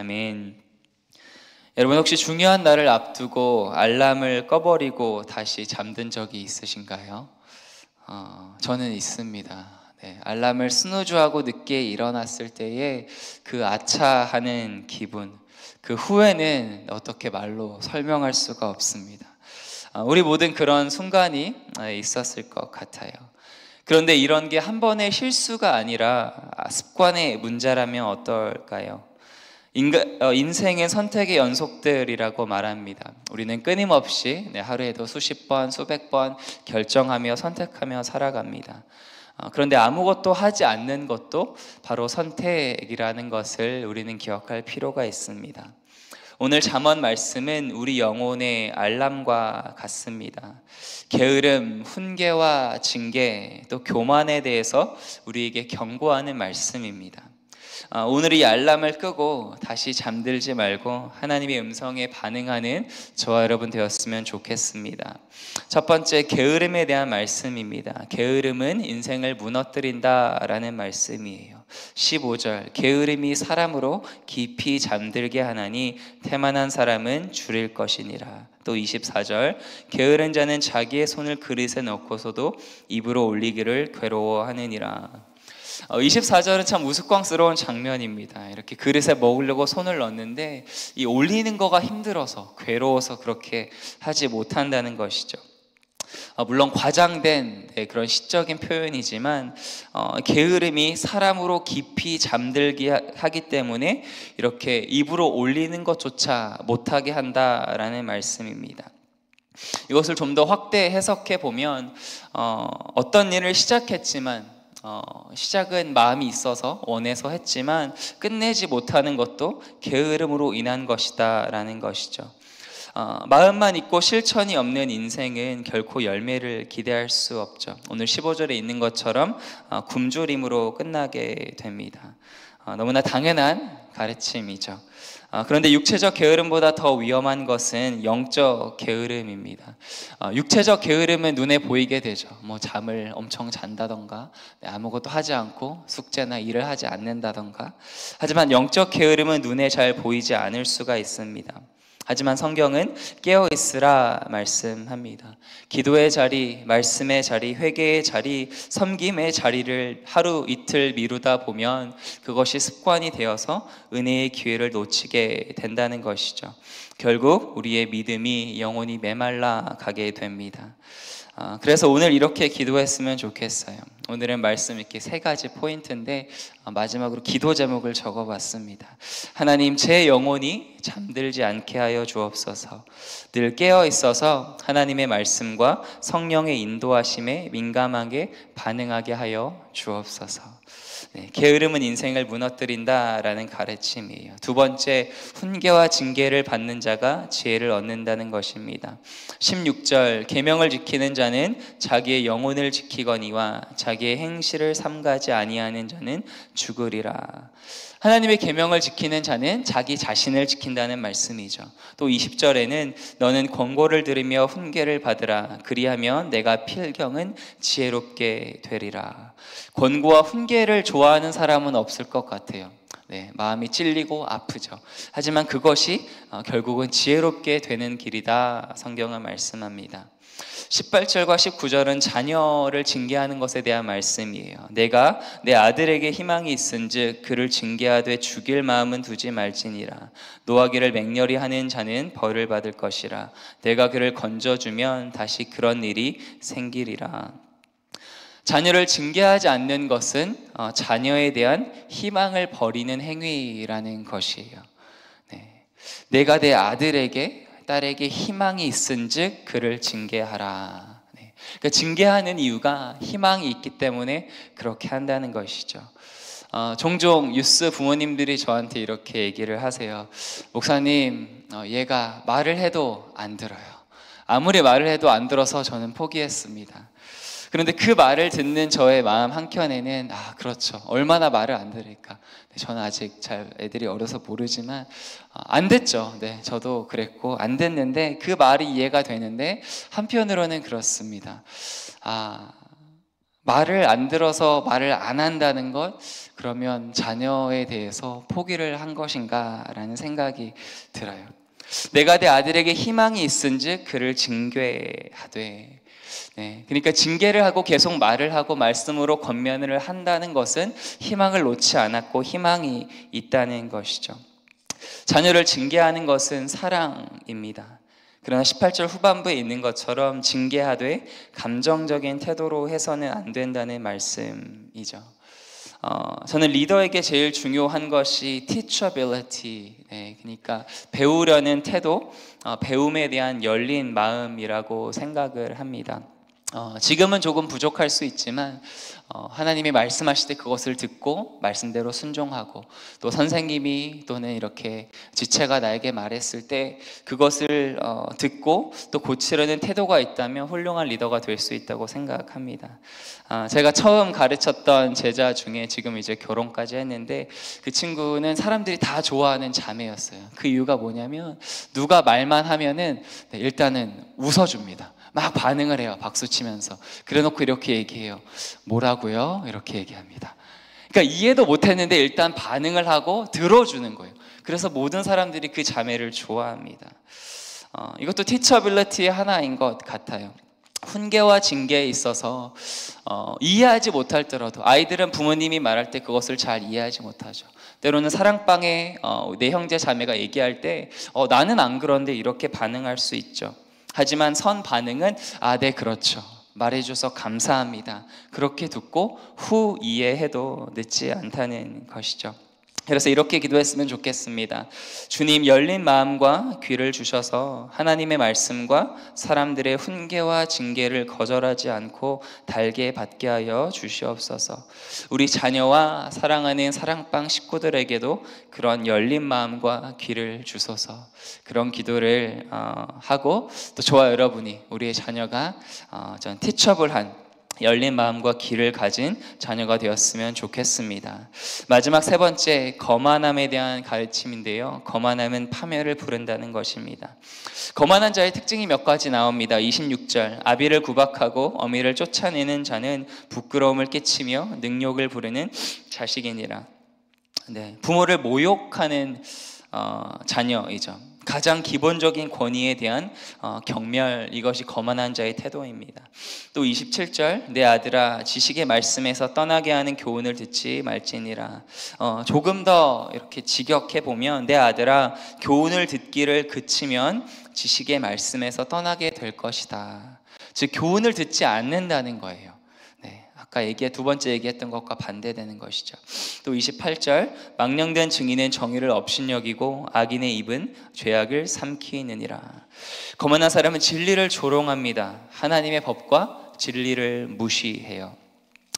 아멘. 여러분 혹시 중요한 날을 앞두고 알람을 꺼버리고 다시 잠든 적이 있으신가요? 저는 있습니다. 네, 알람을 스누즈하고 늦게 일어났을 때의 그 아차하는 기분, 그 후회는 어떻게 말로 설명할 수가 없습니다. 우리 모든 그런 순간이 있었을 것 같아요. 그런데 이런 게 한 번의 실수가 아니라 습관의 문제라면 어떨까요? 인생의 선택의 연속들이라고 말합니다. 우리는 끊임없이 하루에도 수십 번, 수백 번 결정하며 선택하며 살아갑니다. 그런데 아무것도 하지 않는 것도 바로 선택이라는 것을 우리는 기억할 필요가 있습니다. 오늘 잠언 말씀은 우리 영혼의 알람과 같습니다. 게으름, 훈계와 징계, 또 교만에 대해서 우리에게 경고하는 말씀입니다. 오늘 이 알람을 끄고 다시 잠들지 말고 하나님의 음성에 반응하는 저와 여러분 되었으면 좋겠습니다. 첫 번째, 게으름에 대한 말씀입니다. 게으름은 인생을 무너뜨린다라는 말씀이에요. 15절, 게으름이 사람으로 깊이 잠들게 하나니 태만한 사람은 줄일 것이니라. 또 24절, 게으른 자는 자기의 손을 그릇에 넣고서도 입으로 올리기를 괴로워하느니라. 24절은 참 우스꽝스러운 장면입니다. 이렇게 그릇에 먹으려고 손을 넣는데 이 올리는 거가 힘들어서 괴로워서 그렇게 하지 못한다는 것이죠. 물론 과장된 그런 시적인 표현이지만 게으름이 사람으로 깊이 잠들게 하기 때문에 이렇게 입으로 올리는 것조차 못하게 한다라는 말씀입니다. 이것을 좀 더 확대 해석해 보면 어떤 일을 시작했지만 시작은 마음이 있어서 원해서 했지만 끝내지 못하는 것도 게으름으로 인한 것이다 라는 것이죠. 마음만 있고 실천이 없는 인생은 결코 열매를 기대할 수 없죠. 오늘 15절에 있는 것처럼 굶주림으로 끝나게 됩니다. 너무나 당연한 가르침이죠. 그런데 육체적 게으름보다 더 위험한 것은 영적 게으름입니다. 육체적 게으름은 눈에 보이게 되죠. 잠을 엄청 잔다던가 아무것도 하지 않고 숙제나 일을 하지 않는다던가. 하지만 영적 게으름은 눈에 잘 보이지 않을 수가 있습니다. 하지만 성경은 깨어있으라 말씀합니다. 기도의 자리, 말씀의 자리, 회개의 자리, 섬김의 자리를 하루 이틀 미루다 보면 그것이 습관이 되어서 은혜의 기회를 놓치게 된다는 것이죠. 결국 우리의 믿음이 영원히 메말라 가게 됩니다. 그래서 오늘 이렇게 기도했으면 좋겠어요. 오늘은 말씀 이렇게 세 가지 포인트인데 마지막으로 기도 제목을 적어봤습니다. 하나님, 제 영혼이 잠들지 않게 하여 주옵소서. 늘 깨어 있어서 하나님의 말씀과 성령의 인도하심에 민감하게 반응하게 하여 주옵소서. 게으름은 인생을 무너뜨린다라는 가르침이에요. 두 번째, 훈계와 징계를 받는 자가 지혜를 얻는다는 것입니다. 16절, 계명을 지키는 자는 자기의 영혼을 지키거니와 자기의 행실을 삼가지 아니하는 자는 죽으리라. 하나님의 계명을 지키는 자는 자기 자신을 지킨다는 말씀이죠. 또 20절에는 너는 권고를 들으며 훈계를 받으라. 그리하면 내가 필경은 지혜롭게 되리라. 권고와 훈계를 좋아하는 사람은 없을 것 같아요. 마음이 찔리고 아프죠. 하지만 그것이 결국은 지혜롭게 되는 길이다 성경은 말씀합니다. 18절과 19절은 자녀를 징계하는 것에 대한 말씀이에요. 내가 내 아들에게 희망이 있은즉 그를 징계하되 죽일 마음은 두지 말지니라. 노하기를 맹렬히 하는 자는 벌을 받을 것이라. 내가 그를 건져주면 다시 그런 일이 생기리라. 자녀를 징계하지 않는 것은 자녀에 대한 희망을 버리는 행위라는 것이에요. 내가 내 아들에게 딸에게 희망이 있은즉 그를 징계하라. 그러니까 징계하는 이유가 희망이 있기 때문에 그렇게 한다는 것이죠. 종종 뉴스 부모님들이 저한테 이렇게 얘기를 하세요. 목사님, 얘가 말을 해도 안 들어요. 아무리 말을 해도 안 들어서 저는 포기했습니다. 그런데 그 말을 듣는 저의 마음 한켠에는 그렇죠. 얼마나 말을 안 들을까. 저는 아직 잘 애들이 어려서 모르지만 안 됐죠. 저도 그랬고 안 됐는데 그 말이 이해가 되는데 한편으로는 그렇습니다. 말을 안 들어서 말을 안 한다는 것, 그러면 자녀에 대해서 포기를 한 것인가 라는 생각이 들어요. 내가 내 아들에게 희망이 있은즉 그를 징계하되, 그러니까 징계를 하고 계속 말을 하고 말씀으로 권면을 한다는 것은 희망을 놓지 않았고 희망이 있다는 것이죠. 자녀를 징계하는 것은 사랑입니다. 그러나 18절 후반부에 있는 것처럼 징계하되 감정적인 태도로 해서는 안 된다는 말씀이죠. 저는 리더에게 제일 중요한 것이 teachability, 그러니까 배우려는 태도, 배움에 대한 열린 마음이라고 생각을 합니다. 지금은 조금 부족할 수 있지만 하나님이 말씀하실 때 그것을 듣고 말씀대로 순종하고, 또 선생님이 또는 이렇게 지체가 나에게 말했을 때 그것을 듣고 또 고치려는 태도가 있다면 훌륭한 리더가 될 수 있다고 생각합니다. 제가 처음 가르쳤던 제자 중에 지금 이제 결혼까지 했는데, 그 친구는 사람들이 다 좋아하는 자매였어요. 그 이유가 뭐냐면 누가 말만 하면은 일단은 웃어줍니다. 막 반응을 해요. 박수 치면서. 그래놓고 이렇게 얘기해요. 뭐라고요? 이렇게 얘기합니다. 그러니까 이해도 못했는데 일단 반응을 하고 들어주는 거예요. 그래서 모든 사람들이 그 자매를 좋아합니다. 이것도 teachability의 하나인 것 같아요. 훈계와 징계에 있어서 이해하지 못할더라도, 아이들은 부모님이 말할 때 그것을 잘 이해하지 못하죠. 때로는 사랑방에 내 형제 자매가 얘기할 때 나는 안 그런데 이렇게 반응할 수 있죠. 하지만 선 반응은 네 그렇죠, 말해줘서 감사합니다, 그렇게 듣고 후 이해해도 늦지 않다는 것이죠. 그래서 이렇게 기도했으면 좋겠습니다. 주님, 열린 마음과 귀를 주셔서 하나님의 말씀과 사람들의 훈계와 징계를 거절하지 않고 달게 받게 하여 주시옵소서. 우리 자녀와 사랑하는 사랑방 식구들에게도 그런 열린 마음과 귀를 주소서. 그런 기도를 하고, 또 저와 여러분이 우리의 자녀가 전 티처블한 열린 마음과 귀를 가진 자녀가 되었으면 좋겠습니다. 마지막 세 번째, 거만함에 대한 가르침인데요. 거만함은 파멸을 부른다는 것입니다. 거만한 자의 특징이 몇 가지 나옵니다. 26절, 아비를 구박하고 어미를 쫓아내는 자는 부끄러움을 끼치며 능욕을 부르는 자식이니라. 부모를 모욕하는 자녀이죠. 가장 기본적인 권위에 대한 경멸, 이것이 거만한 자의 태도입니다. 또 27절, 내 아들아 지식의 말씀에서 떠나게 하는 교훈을 듣지 말지니라. 조금 더 이렇게 직역해 보면, 내 아들아 교훈을 듣기를 그치면 지식의 말씀에서 떠나게 될 것이다. 즉 교훈을 듣지 않는다는 거예요. 아까 두 번째 얘기했던 것과 반대되는 것이죠. 또 28절, 망령된 증인은 정의를 업신여기고 악인의 입은 죄악을 삼키느니라. 거만한 사람은 진리를 조롱합니다. 하나님의 법과 진리를 무시해요.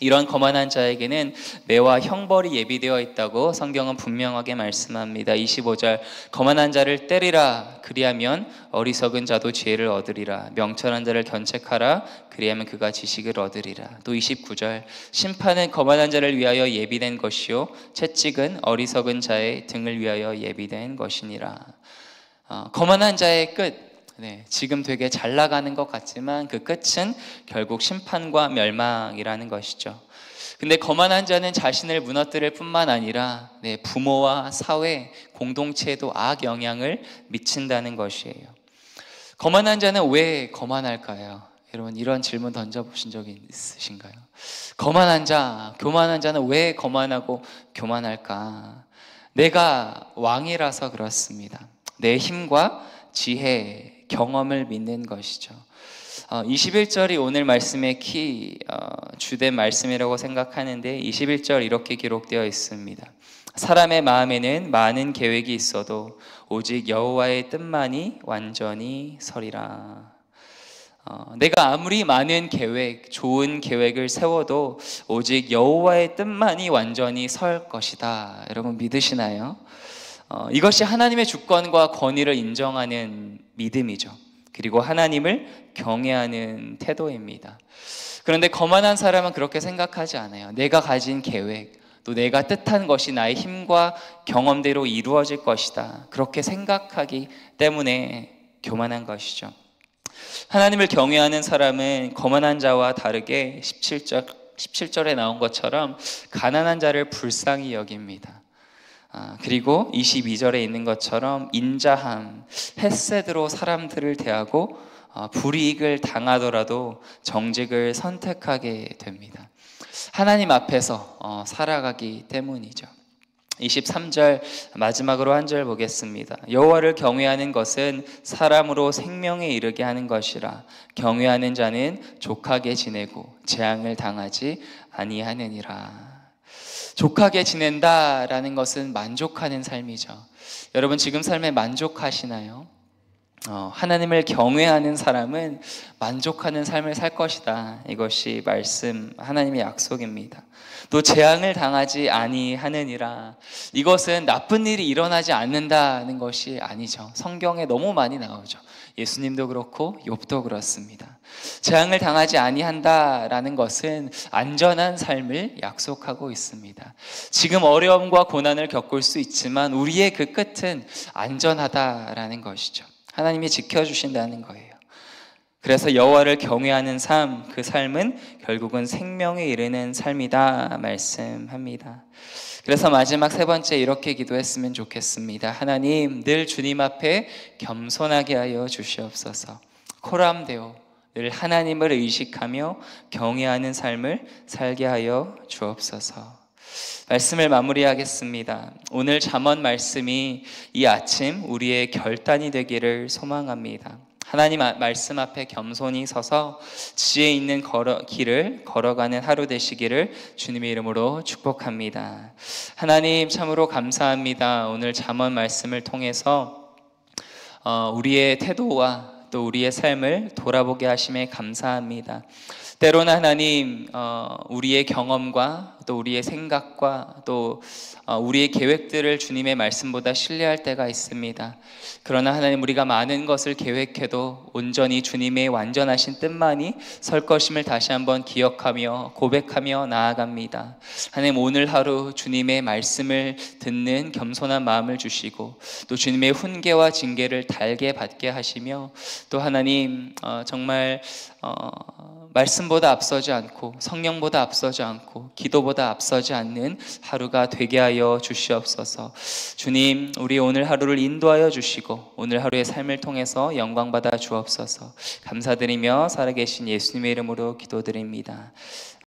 이런 거만한 자에게는 매와 형벌이 예비되어 있다고 성경은 분명하게 말씀합니다. 25절, 거만한 자를 때리라, 그리하면 어리석은 자도 지혜를 얻으리라. 명철한 자를 견책하라, 그리하면 그가 지식을 얻으리라. 또 29절, 심판은 거만한 자를 위하여 예비된 것이요 채찍은 어리석은 자의 등을 위하여 예비된 것이니라. 거만한 자의 끝, 지금 되게 잘 나가는 것 같지만 그 끝은 결국 심판과 멸망이라는 것이죠. 근데 거만한 자는 자신을 무너뜨릴 뿐만 아니라 부모와 사회, 공동체에도 악 영향을 미친다는 것이에요. 거만한 자는 왜 거만할까요? 여러분, 이런 질문 던져보신 적이 있으신가요? 거만한 자, 교만한 자는 왜 거만하고 교만할까? 내가 왕이라서 그렇습니다. 내 힘과 지혜, 경험을 믿는 것이죠. 21절이 오늘 말씀의 주된 말씀이라고 생각하는데, 21절 이렇게 기록되어 있습니다. 사람의 마음에는 많은 계획이 있어도 오직 여호와의 뜻만이 완전히 서리라. 내가 아무리 많은 계획, 좋은 계획을 세워도 오직 여호와의 뜻만이 완전히 설 것이다. 여러분 믿으시나요? 이것이 하나님의 주권과 권위를 인정하는 믿음이죠. 그리고 하나님을 경외하는 태도입니다. 그런데 거만한 사람은 그렇게 생각하지 않아요. 내가 가진 계획, 또 내가 뜻한 것이 나의 힘과 경험대로 이루어질 것이다, 그렇게 생각하기 때문에 교만한 것이죠. 하나님을 경외하는 사람은 거만한 자와 다르게 17절 17절에 나온 것처럼 가난한 자를 불쌍히 여깁니다. 그리고 22절에 있는 것처럼 인자함, 헤세드로 사람들을 대하고 불이익을 당하더라도 정직을 선택하게 됩니다. 하나님 앞에서 살아가기 때문이죠. 23절 마지막으로 한 절 보겠습니다. 여호와를 경외하는 것은 사람으로 생명에 이르게 하는 것이라. 경외하는 자는 족하게 지내고 재앙을 당하지 아니하느니라. 족하게 지낸다라는 것은 만족하는 삶이죠. 여러분 지금 삶에 만족하시나요? 하나님을 경외하는 사람은 만족하는 삶을 살 것이다. 이것이 말씀, 하나님의 약속입니다. 또 재앙을 당하지 아니하느니라. 이것은 나쁜 일이 일어나지 않는다는 것이 아니죠. 성경에 너무 많이 나오죠. 예수님도 그렇고 욥도 그렇습니다. 재앙을 당하지 아니한다라는 것은 안전한 삶을 약속하고 있습니다. 지금 어려움과 고난을 겪을 수 있지만 우리의 그 끝은 안전하다라는 것이죠. 하나님이 지켜주신다는 거예요. 그래서 여호와를 경외하는 삶, 그 삶은 결국은 생명에 이르는 삶이다 말씀합니다. 그래서 마지막 세 번째 이렇게 기도했으면 좋겠습니다. 하나님, 늘 주님 앞에 겸손하게 하여 주시옵소서. 코람데오, 늘 하나님을 의식하며 경외하는 삶을 살게 하여 주옵소서. 말씀을 마무리하겠습니다. 오늘 잠언 말씀이 이 아침 우리의 결단이 되기를 소망합니다. 하나님 말씀 앞에 겸손히 서서 지혜 있는 길을 걸어가는 하루 되시기를 주님의 이름으로 축복합니다. 하나님 참으로 감사합니다. 오늘 잠언 말씀을 통해서 우리의 태도와 또 우리의 삶을 돌아보게 하심에 감사합니다. 때로는 하나님 우리의 경험과 또 우리의 생각과 또 우리의 계획들을 주님의 말씀보다 신뢰할 때가 있습니다. 그러나 하나님, 우리가 많은 것을 계획해도 온전히 주님의 완전하신 뜻만이 설 것임을 다시 한번 기억하며 고백하며 나아갑니다. 하나님, 오늘 하루 주님의 말씀을 듣는 겸손한 마음을 주시고 또 주님의 훈계와 징계를 달게 받게 하시며 또 하나님 정말 말씀보다 앞서지 않고 성령보다 앞서지 않고 기도보다 앞서지 않는 하루가 되게 하여 주시옵소서. 주님, 우리 오늘 하루를 인도하여 주시고 오늘 하루의 삶을 통해서 영광 받아 주옵소서. 감사드리며 살아계신 예수님의 이름으로 기도드립니다.